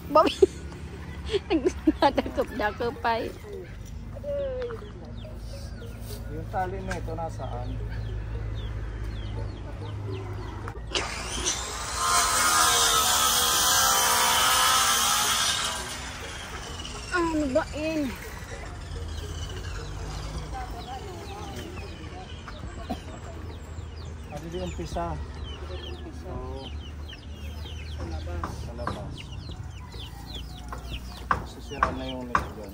Bobby. Nagdakop-dakop pa. Yung tali na ito nasaan? Ano ba yun? Ano di umpisa? Oo. Sa labas. Sisira na yung nito dyan.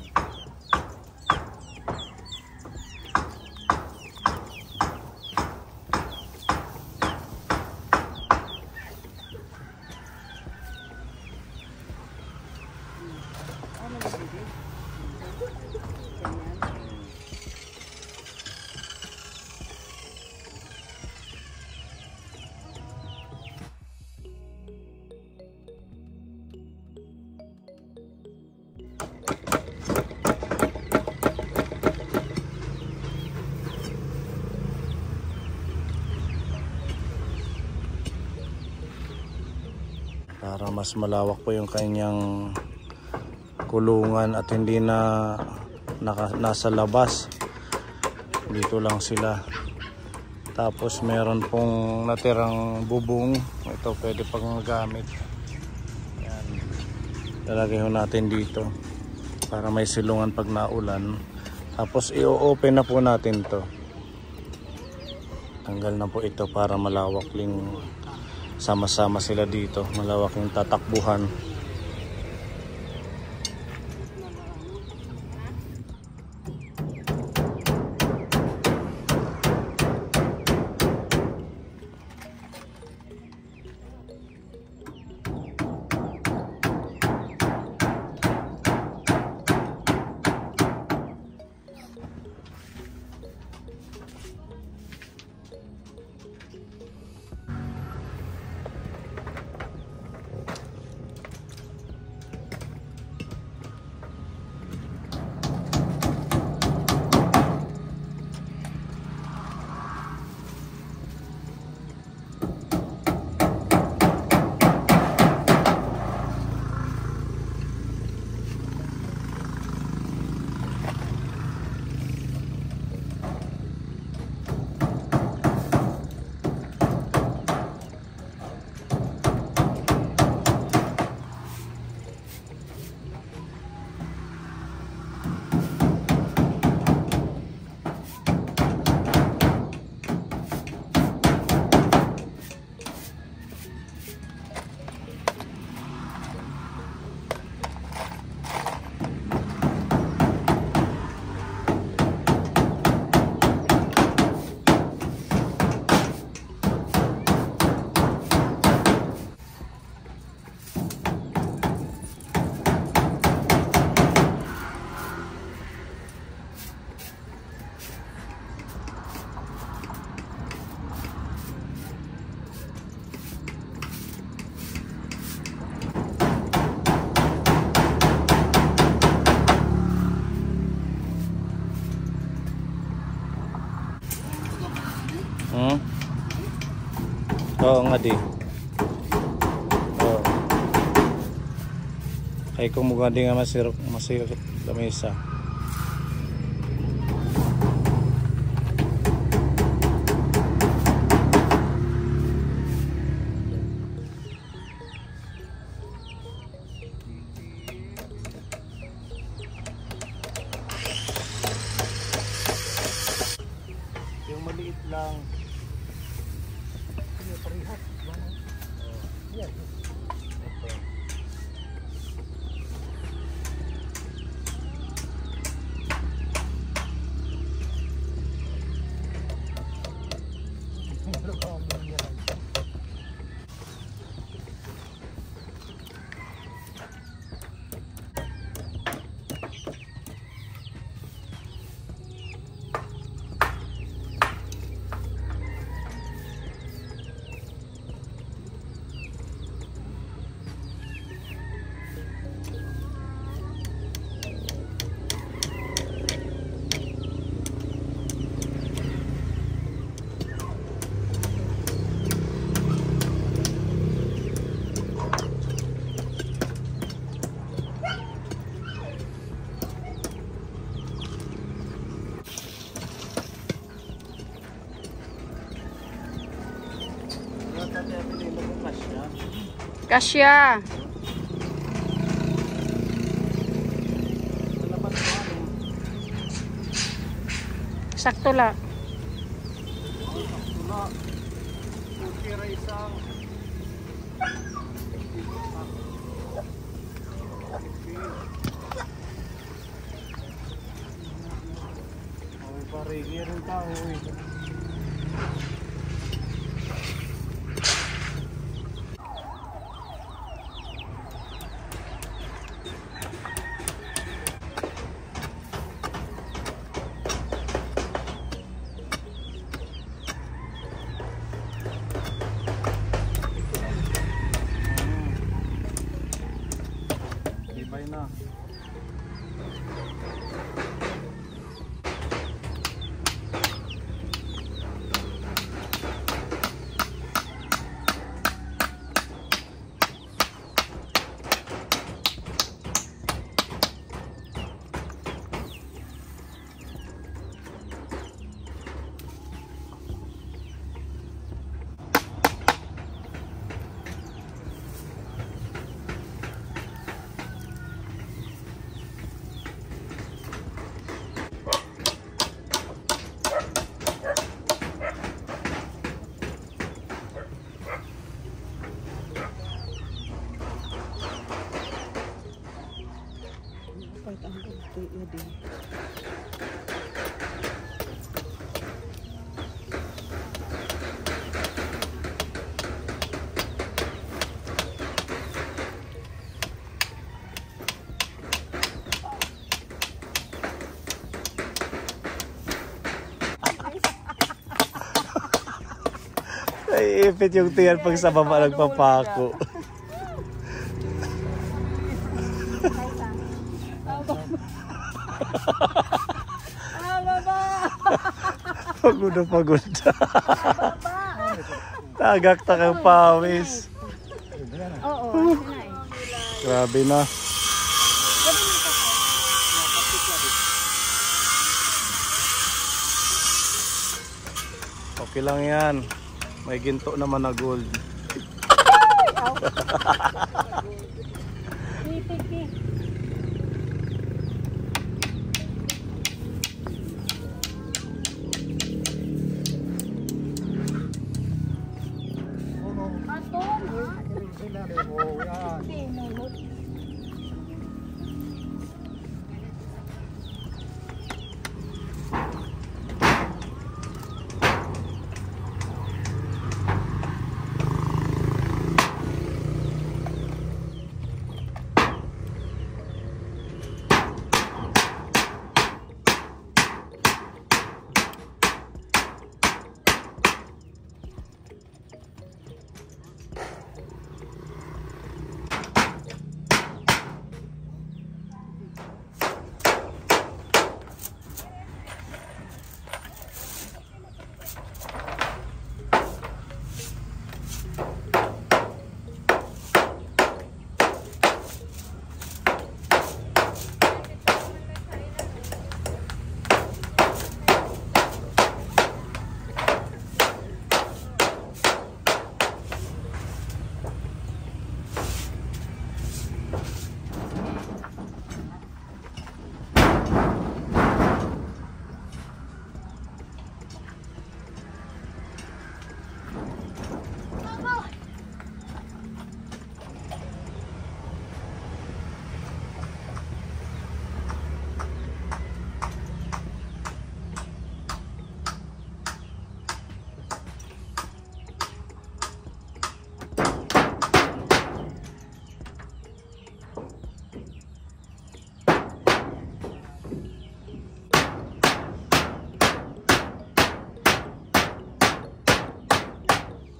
Para mas malawak po yung kanyang kulungan at hindi na nasa labas. Dito lang sila. Tapos meron pong natirang bubong. Ito pwede pang gamit. Yan. Lalagay ho natin dito para may silungan pag naulan. Tapos i-open na po natin to. Tanggal na po ito para malawak ling sama-sama sila dito, malawak yung tatakbuhan. Oo nga di. Oo. Kaya kung mukha di nga masirok lamesa. Yung maliit lang. Kasya. Sakto lang. Parigi rin tao eh. Ibay na. Ay, ipit yung tiyan pag sa baba nagpapako. Pagod na pagod. Tagak takang pawis. Oo. Grabe na. Okay lang yan. May ginto naman na gold.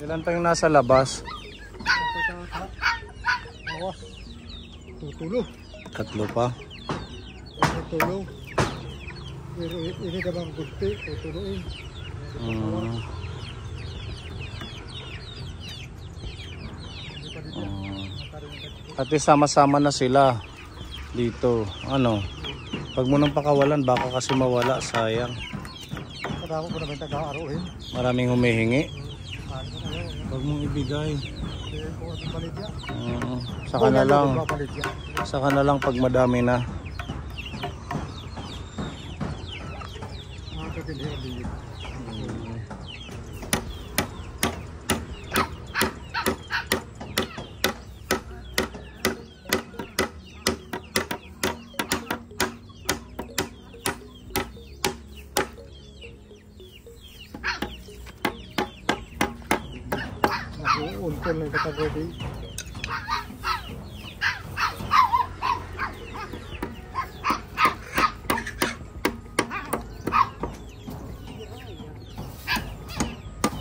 Ilan tayong nasa labas? Tutulo. Tatlo pa. Tutulo. Pero ini gamang gusti, tutuloin. At sama-sama na sila dito. Ano? Pag mo nang pakawalan, baka kasi mawala, sayang. Kadamo po naman taga-aruhin. Maraming humihingi. Huwag mong ibigay. po at baligya. Saka na lang. Baligya. Saka na lang pag madami na. Mga kapilya. Untol na katagodi.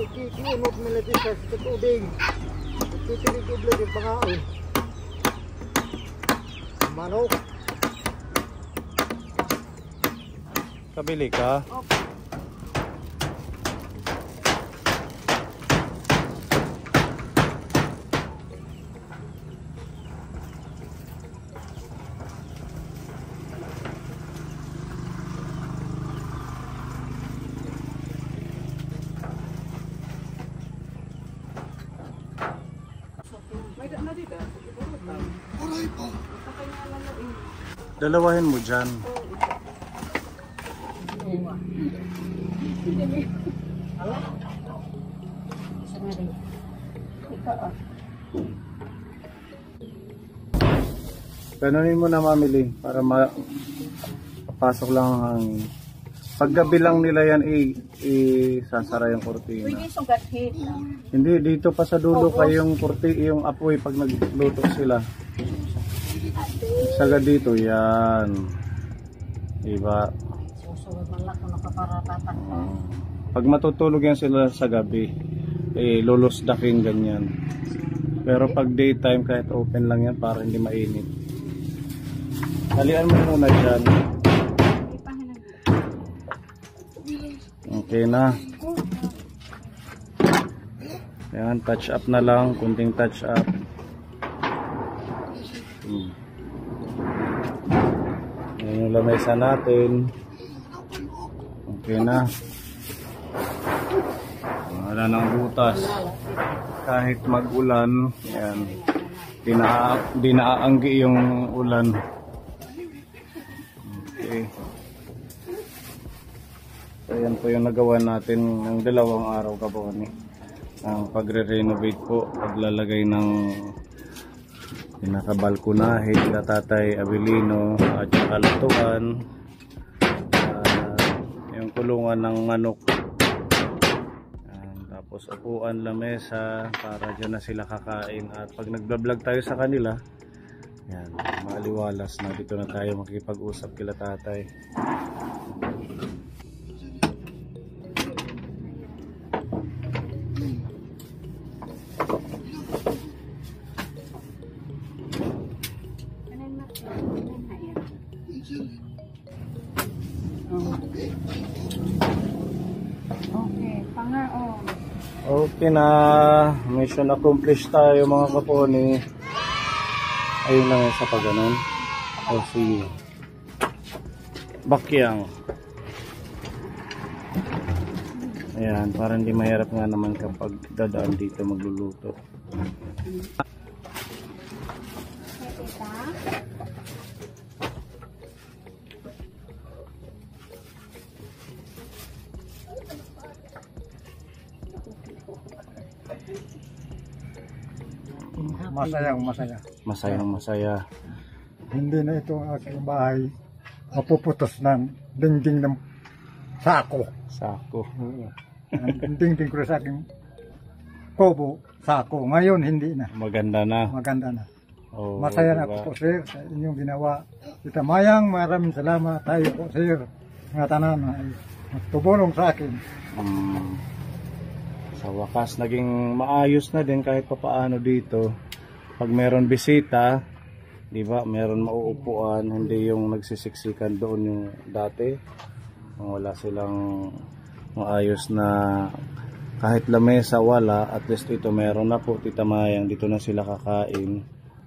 Ikikiunot nila sa tubig. Titilig-tubig yung pangaon. Manok. Kabili ka? Dalawahin mo dyan. Ganunin mo na mamili para mapasok lang ang hangin. Paggabi lang nila yan isasara yung kurtina. Hindi, dito pa sa dulo pa yung yung apoy pag nagluto sila. Sagad dito yan. Diba? Pag matutulog yan sila sa gabi, lulusdakin ganyan. Pero pag daytime kahit open lang yan para hindi mainit. Halian mo muna dyan. Okay na. Yan, touch up na lang. Kunting touch up. Yan yung lamesa natin. Okay na. Wala nang butas. Kahit mag-ulan, yan. Di naaanggi yung ulan. Okay. So yan po yung nagawa natin ng 2 araw kaponi. Ang pagre-renovate po, paglalagay ng pinakabalkonahe kila Tatay Abilino at saka lutuan, yung kulungan ng manok, tapos upuan, lamesa para dyan na sila kakain. At pag nagbablog tayo sa kanila, yan, maliwalas na dito na tayo makikipag-usap kila Tatay. Okay na, mission accomplished tayo mga kaponi. Ayun lang sa pagganon. O sige. Bakyang. Ayan, para hindi mahirap nga naman kapag dadaan dito magluluto. Masaya. Hindi na ito ang aking bahay mapuputos ng dingding ng sako. Oo. Ang dingding ko sa aking kubo, sako. Ngayon hindi na. Maganda na. Oh, Masaya na diba? ako po sir sa inyong ginawa. Tita Mayang, maraming salamat tayo po sir. Mga tanan ay tumulong sa akin. Sa wakas naging maayos na din kahit papaano dito. Pag meron bisita, di ba, meron mauupuan, hindi yung nagsisiksikan doon yung dati. Wala silang maayos na kahit lamesa wala, at least ito meron na po, Tita Mayang, dito na sila kakain.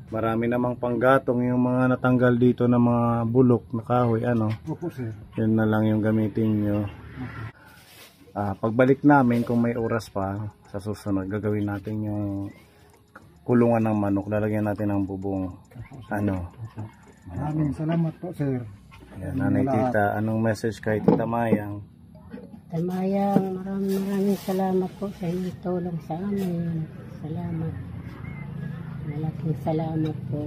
Marami namang panggatong yung mga natanggal dito na mga bulok na kahoy, ano. Opo sir. Yun na lang yung gamitin nyo. Pagbalik namin kung may oras pa sa susunod, gagawin natin yung kulungan ng manok. Lalagyan natin ng bubong. Ano? Maraming salamat po, sir. Yan, Nanay Tita, anong message kay Tita Mayang? Tamayang, maraming salamat po sa inyong tulong sa amin. Salamat. Malaking salamat po.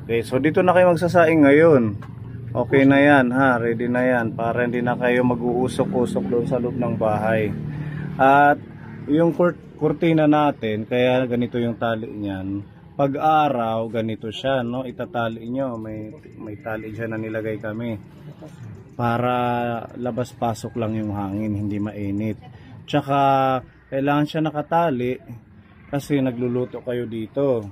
Okay, so dito na kayo magsasaing ngayon. Okay na yan, ha? Ready na yan para hindi na kayo mag-uusok-usok doon sa loob ng bahay. At yung kurtina natin, kaya ganito yung tali niyan. Pag araw, ganito siya, no? Itatali nyo, may tali dyan na nilagay kami. Para labas-pasok lang yung hangin, hindi mainit. Tsaka, kailangan siya nakatali kasi nagluluto kayo dito.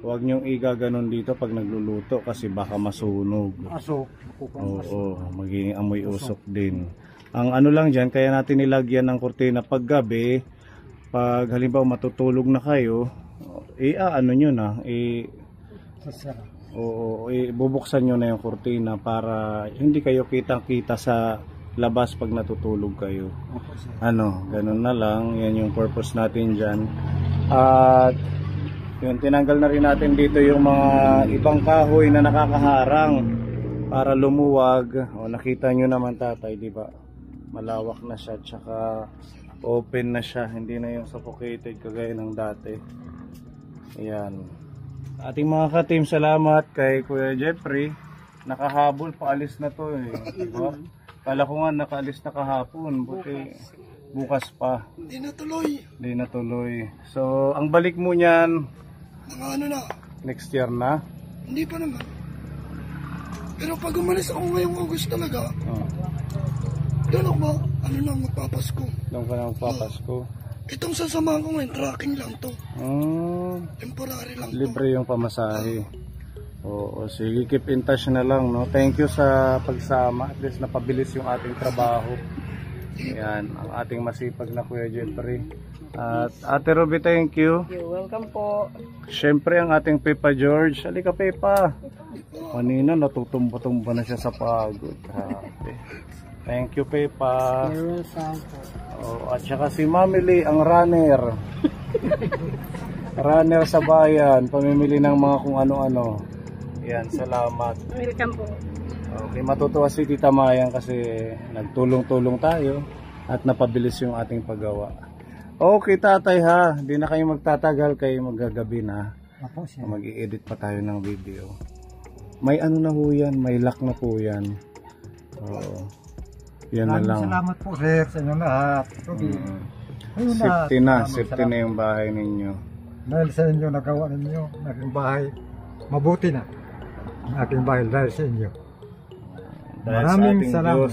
Huwag nyong igaganon dito pag nagluluto kasi baka masunog. Asok. Oo, magiging amoy usok din. Ang ano lang dyan, kaya natin nilagyan ng kurtina pag gabi, pag halimbawa matutulog na kayo, ano nyo na, bubuksan nyo na yung kurtina para hindi kayo kitang-kita sa labas pag natutulog kayo. Ano, ganun na lang, yan yung purpose natin dyan. At yun, tinanggal na rin natin dito yung mga ibang kahoy na nakakaharang para lumuwag. O, nakita nyo naman tatay, di ba? Malawak na siya, tsaka open na siya, hindi na yung suffocated kagaya ng dati. Ayan. Ating mga ka-team, salamat kay Kuya Jeffrey. Nakahabol, paalis na to eh. Diba? Kala ko nga nakaalis na kahapon, buti bukas pa. Hindi na tuloy. So, ang balik mo niyan, Ano na? next year na? Hindi pa naman. Pero pag umalis ako ngayong August talaga, doon ako magpapasko. Doon ka na magpapasko. Itong sasamahan ko ngayon, tracking lang to. Temporary lang to. Libre yung pamasahe. Oo, sige, keep in touch na lang, no? Thank you sa pagsama. At least napabilis yung ating trabaho. Yan, ang ating masipag na Kuya Jeffrey. At Ate Ruby, thank you. You're welcome po. Siyempre ang ating Pepa George. Halika Pepa. Kanina natutumba-tumba na siya sa pagod. Grabe. Thank you Pepa. You're welcome po. Oh, at saka si Mami Lee, ang runner. Runner sa bayan. Pamimili ng mga kung ano-ano. Yan, salamat. Welcome po. Okay, matutuwa si Tita Mayang kasi nagtulong-tulong tayo at napabilis yung ating paggawa. Okay tatay ha, di na kayo magtatagal, kayo magagabi na. Mag-i-edit pa tayo ng video. May ano na po yan, may lock na po yan. Oo. Yan na lang. Salamat po, sir, sa inyo lahat. Safety na yung bahay ninyo. Dahil sa inyo, nagawa ninyo, aking bahay, mabuti na. Aking bahay dahil sa inyo. Maraming salamat.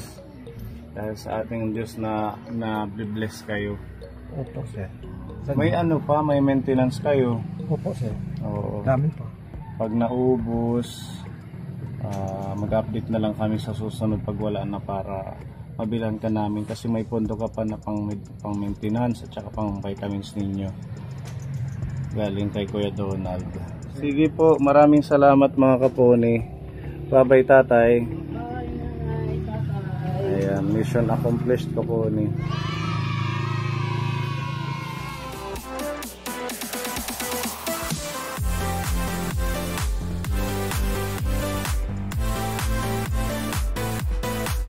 Dahil sa ating Diyos na bless kayo. Opo, sir. May ano pa, may maintenance kayo. Opo, sir. Oo. Dami pa. Pag naubos, mag-update na lang kami sa susunod pag wala na para mabilan ka namin kasi may pondo ka pa na pang maintenance at saka pang vitamins ninyo. Galing kay Kuya Donald. Sige po, maraming salamat mga kaponi. Bye-bye tatay. Ayan, mission accomplished kaponi.